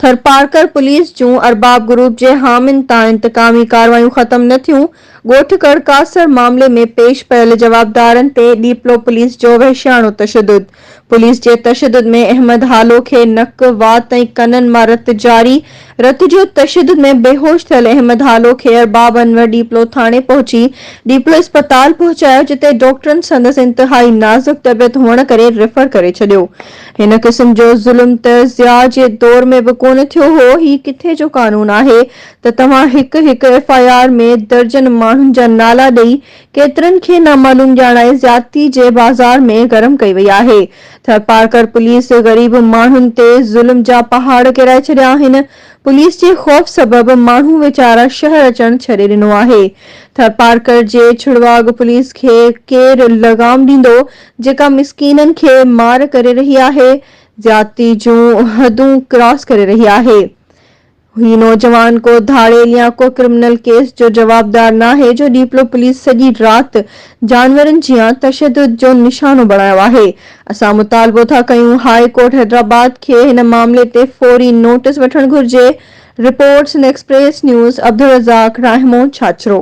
Tharparkar police जूं Arbab group जे हामिन तां इंतकामी कार्रवाइयूं ख़त्म न थियूं। ॻोठ कड़कासर मामले में पेश पयल जवाबदारनि ते डीपलो पुलिस जो वहशियाणो तशद्दुद। पुलिस जे तशद्दुद में अहमद हालो खे नक, वात ऐं कननि मां रत जारी। रत जो तशद्दुद में बेहोश थियल अहमद हालो खे अरबाब अनवर डीपलो थाणे पहुची डीपलो अस्पताल पहुचायो, जिते डॉक्टरनि संदसि इंतहाई नाज़ुक तबियत हुअण करे रेफर करे छॾियो। हिन क़िस्म जो ज़ुल्म त ज़िया जे दौर में बि कोन थियो हो। ही किथे जो कानून आहे त तव्हां हिक FIR में दर्जन माण्हुनि जा नाला ॾेई केतिरनि खे नामालूम ॼाणाए ज़्यादती जे बाज़ार में गरम कई वई आहे। थरपारकर पुलिस ग़रीब माण्हुनि ते ज़ुल्म जा पहाड़ किराए छॾिया आहिनि। पुलिस जे ख़ौफ़ सबबि माण्हू वीचारा शहर अचण छॾे ॾिनो आहे। थरपारकर जे छुड़वाग पुलिस खे केरु लगाम ॾींदो जेका मिसकीननि खे मार करे रही आहे, ज़्यादती जूं हदूं क्रॉस करे रही आहे। ही नौजवान को धाड़ेल या को क्रिमिनल केस जो जवाबदार नाहे जो डीपलो पुलिस सॼी राति जानवरनि जियां तशद्दुद जो निशानो बणायो आहे। असां मुतालबो था कयूं हाई कोर्ट हैदराबाद खे हिन मामले ते फौरी नोटिस वठणु घुर्जे। Reports in express news, Abdul Razzaq, Rahmo, Chachro.